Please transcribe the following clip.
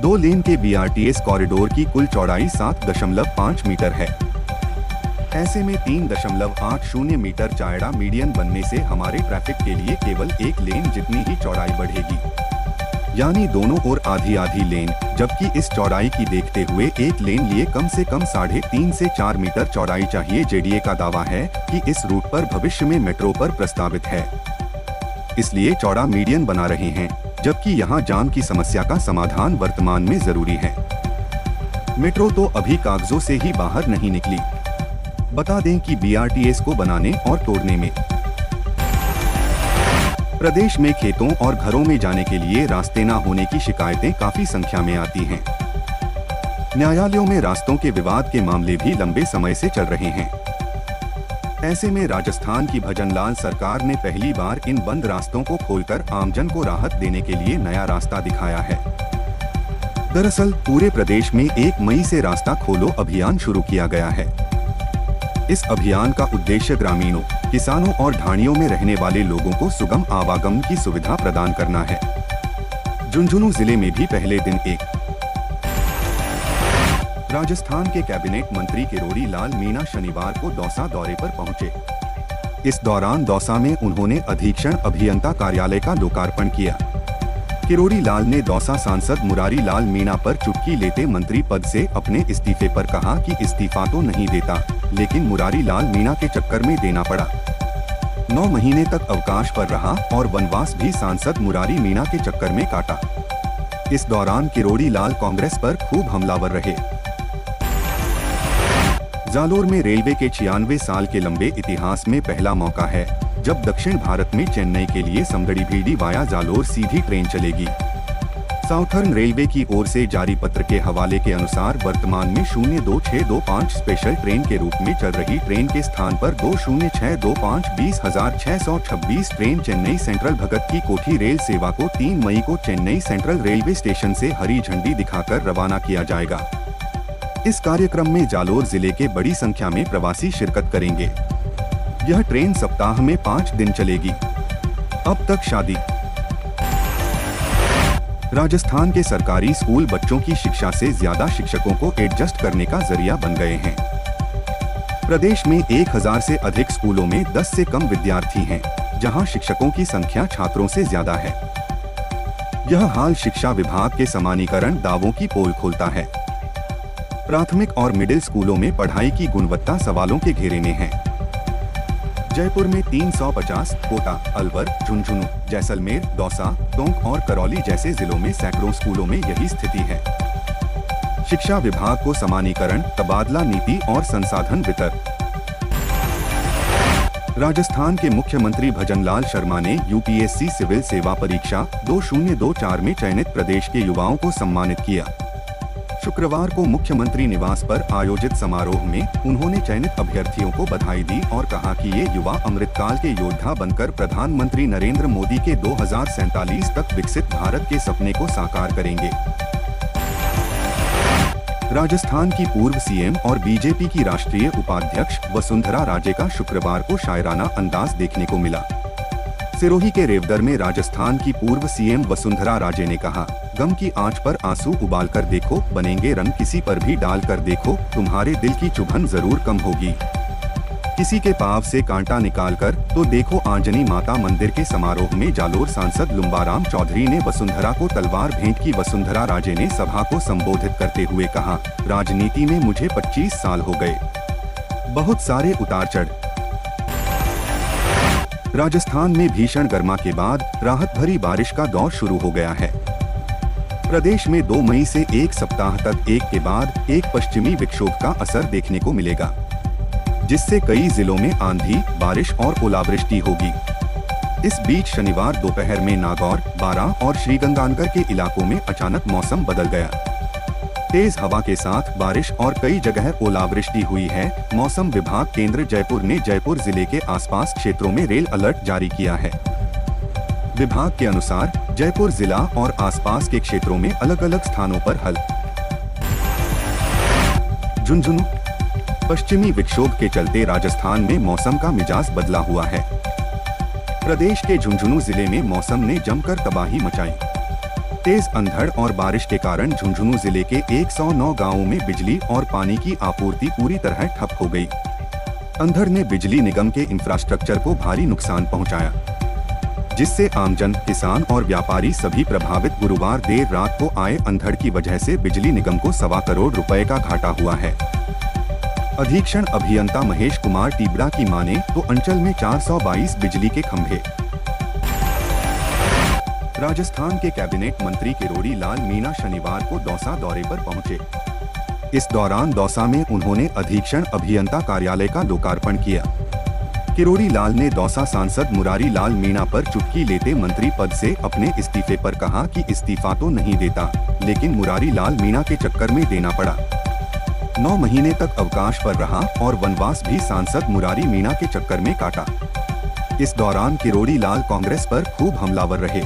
2 लेन के BRTS corridor की कुल चौड़ाई 7.5 मीटर है। ऐसे में 3.80 मीटर चायड़ा मीडियन बनने से हमारे ट्रैफिक के लिए केवल 1 लेन जितनी ही चौड़ाई बढ़ेगी, यानी दोनों ओर आधी लेन, जबकि इस चौड़ाई की देखते हुए 1 लेन लिए कम से कम 3.5 से 4 मीटर चौड़ाई चाहिए। JDA का दावा है कि इस रूट पर भविष्य में मेट्रो पर प्रस्तावित है, इसलिए चौड़ा मीडियन बना रहे हैं, जबकि यहाँ जाम की समस्या का समाधान वर्तमान में जरूरी है। मेट्रो तो अभी कागजों से ही बाहर नहीं निकली। बता दें कि BRTS को बनाने और तोड़ने में प्रदेश में खेतों और घरों में जाने के लिए रास्ते न होने की शिकायतें काफी संख्या में आती हैं। न्यायालयों में रास्तों के विवाद के मामले भी लंबे समय से चल रहे हैं। ऐसे में राजस्थान की भजनलाल सरकार ने पहली बार इन बंद रास्तों को खोलकर आमजन को राहत देने के लिए नया रास्ता दिखाया है। दरअसल पूरे प्रदेश में 1 मई से रास्ता खोलो अभियान शुरू किया गया है। इस अभियान का उद्देश्य ग्रामीणों, किसानों और ढाणियों में रहने वाले लोगों को सुगम आवागमन की सुविधा प्रदान करना है। झुंझुनू जिले में भी पहले दिन राजस्थान के कैबिनेट मंत्री किरोड़ी लाल मीणा शनिवार को दौसा दौरे पर पहुंचे। इस दौरान दौसा में उन्होंने अधीक्षण अभियंता कार्यालय का लोकार्पण किया। किरोड़ी लाल ने दौसा सांसद मुरारी लाल मीणा पर चुटकी लेते मंत्री पद से अपने इस्तीफे पर कहा कि इस्तीफा तो नहीं देता, लेकिन मुरारी लाल मीणा के चक्कर में देना पड़ा। 9 महीने तक अवकाश पर रहा और वनवास भी सांसद मुरारी मीणा के चक्कर में काटा। इस दौरान किरोड़ी लाल कांग्रेस पर खूब हमलावर रहे। जालोर में रेलवे के 96 साल के लंबे इतिहास में पहला मौका है जब दक्षिण भारत में चेन्नई के लिए समगढ़ी वाया जालोर सीधी ट्रेन चलेगी। साउथर्न रेलवे की ओर से जारी पत्र के हवाले के अनुसार वर्तमान में 02625 स्पेशल ट्रेन के रूप में चल रही ट्रेन के स्थान पर 20625 20,626 ट्रेन चेन्नई सेंट्रल भगत की कोठी रेल सेवा को 3 मई को चेन्नई सेंट्रल रेलवे स्टेशन से हरी झंडी दिखाकर रवाना किया जाएगा। इस कार्यक्रम में जालोर जिले के बड़ी संख्या में प्रवासी शिरकत करेंगे। यह ट्रेन सप्ताह में 5 दिन चलेगी। अब तक शादी। राजस्थान के सरकारी स्कूल बच्चों की शिक्षा से ज्यादा शिक्षकों को एडजस्ट करने का जरिया बन गए हैं। प्रदेश में 1000 से अधिक स्कूलों में 10 से कम विद्यार्थी हैं, जहां शिक्षकों की संख्या छात्रों से ज्यादा है। यह हाल शिक्षा विभाग के समानीकरण दावों की पोल खोलता है। प्राथमिक और मिडिल स्कूलों में पढ़ाई की गुणवत्ता सवालों के घेरे में है। जयपुर में 350, कोटा, अलवर, झुंझुनू, जैसलमेर, दौसा, टोंक और करौली जैसे जिलों में सैकड़ों स्कूलों में यही स्थिति है। शिक्षा विभाग को समानीकरण, तबादला नीति और संसाधन वितरण। राजस्थान के मुख्यमंत्री भजनलाल शर्मा ने UPSC सिविल सेवा परीक्षा 2024 में चयनित प्रदेश के युवाओं को सम्मानित किया। शुक्रवार को मुख्यमंत्री निवास पर आयोजित समारोह में उन्होंने चयनित अभ्यर्थियों को बधाई दी और कहा कि ये युवा अमृतकाल के योद्धा बनकर प्रधानमंत्री नरेंद्र मोदी के 2047 तक विकसित भारत के सपने को साकार करेंगे। राजस्थान की पूर्व CM और BJP की राष्ट्रीय उपाध्यक्ष वसुंधरा राजे का शुक्रवार को शायराना अंदाज देखने को मिला। सिरोही के रेवदर में राजस्थान की पूर्व CM वसुंधरा राजे ने कहा, गम की आंच पर आंसू उबाल कर देखो, बनेंगे रंग किसी पर भी डाल कर देखो, तुम्हारे दिल की चुभन जरूर कम होगी। किसी के पाव से कांटा निकाल कर तो देखो आंजनी माता मंदिर के समारोह में जालोर सांसद लुम्बाराम चौधरी ने वसुंधरा को तलवार भेंट की। वसुंधरा राजे ने सभा को संबोधित करते हुए कहा, राजनीति में मुझे 25 साल हो गए, बहुत सारे उतार चढ़। राजस्थान में भीषण गर्मा के बाद राहत भरी बारिश का दौर शुरू हो गया है। प्रदेश में 2 मई से 1 सप्ताह तक एक के बाद एक पश्चिमी विक्षोभ का असर देखने को मिलेगा, जिससे कई जिलों में आंधी, बारिश और ओलावृष्टि होगी। इस बीच शनिवार दोपहर में नागौर, बारां और श्रीगंगानगर के इलाकों में अचानक मौसम बदल गया। तेज हवा के साथ बारिश और कई जगह ओलावृष्टि हुई है। मौसम विभाग केंद्र जयपुर ने जयपुर जिले के आसपास क्षेत्रों में रेड अलर्ट जारी किया है। विभाग के अनुसार जयपुर जिला और आसपास के क्षेत्रों में अलग अलग स्थानों पर झुंझुनू। पश्चिमी विक्षोभ के चलते राजस्थान में मौसम का मिजाज बदला हुआ है। प्रदेश के झुंझुनू जिले में मौसम ने जमकर तबाही मचाई। तेज अंधड़ और बारिश के कारण झुंझुनू जिले के 109 गांवों में बिजली और पानी की आपूर्ति पूरी तरह ठप हो गई। अंधड़ ने बिजली निगम के इंफ्रास्ट्रक्चर को भारी नुकसान पहुंचाया, जिससे आमजन, किसान और व्यापारी सभी प्रभावित। गुरुवार देर रात को आए अंधड़ की वजह से बिजली निगम को 1.25 करोड़ रुपए का घाटा हुआ है। अधीक्षण अभियंता महेश कुमार टीबड़ा की माने तो अंचल में 422 बिजली के खंभे। राजस्थान के कैबिनेट मंत्री किरोड़ी लाल मीणा शनिवार को दौसा दौरे पर पहुंचे। इस दौरान दौसा में उन्होंने अधीक्षण अभियंता कार्यालय का लोकार्पण किया। किरोड़ी लाल ने दौसा सांसद मुरारी लाल मीणा पर चुटकी लेते मंत्री पद से अपने इस्तीफे पर कहा कि इस्तीफा तो नहीं देता, लेकिन मुरारी लाल मीणा के चक्कर में देना पड़ा। 9 महीने तक अवकाश पर रहा और वनवास भी सांसद मुरारी मीणा के चक्कर में काटा। इस दौरान किरोड़ी लाल कांग्रेस पर खूब हमलावर रहे।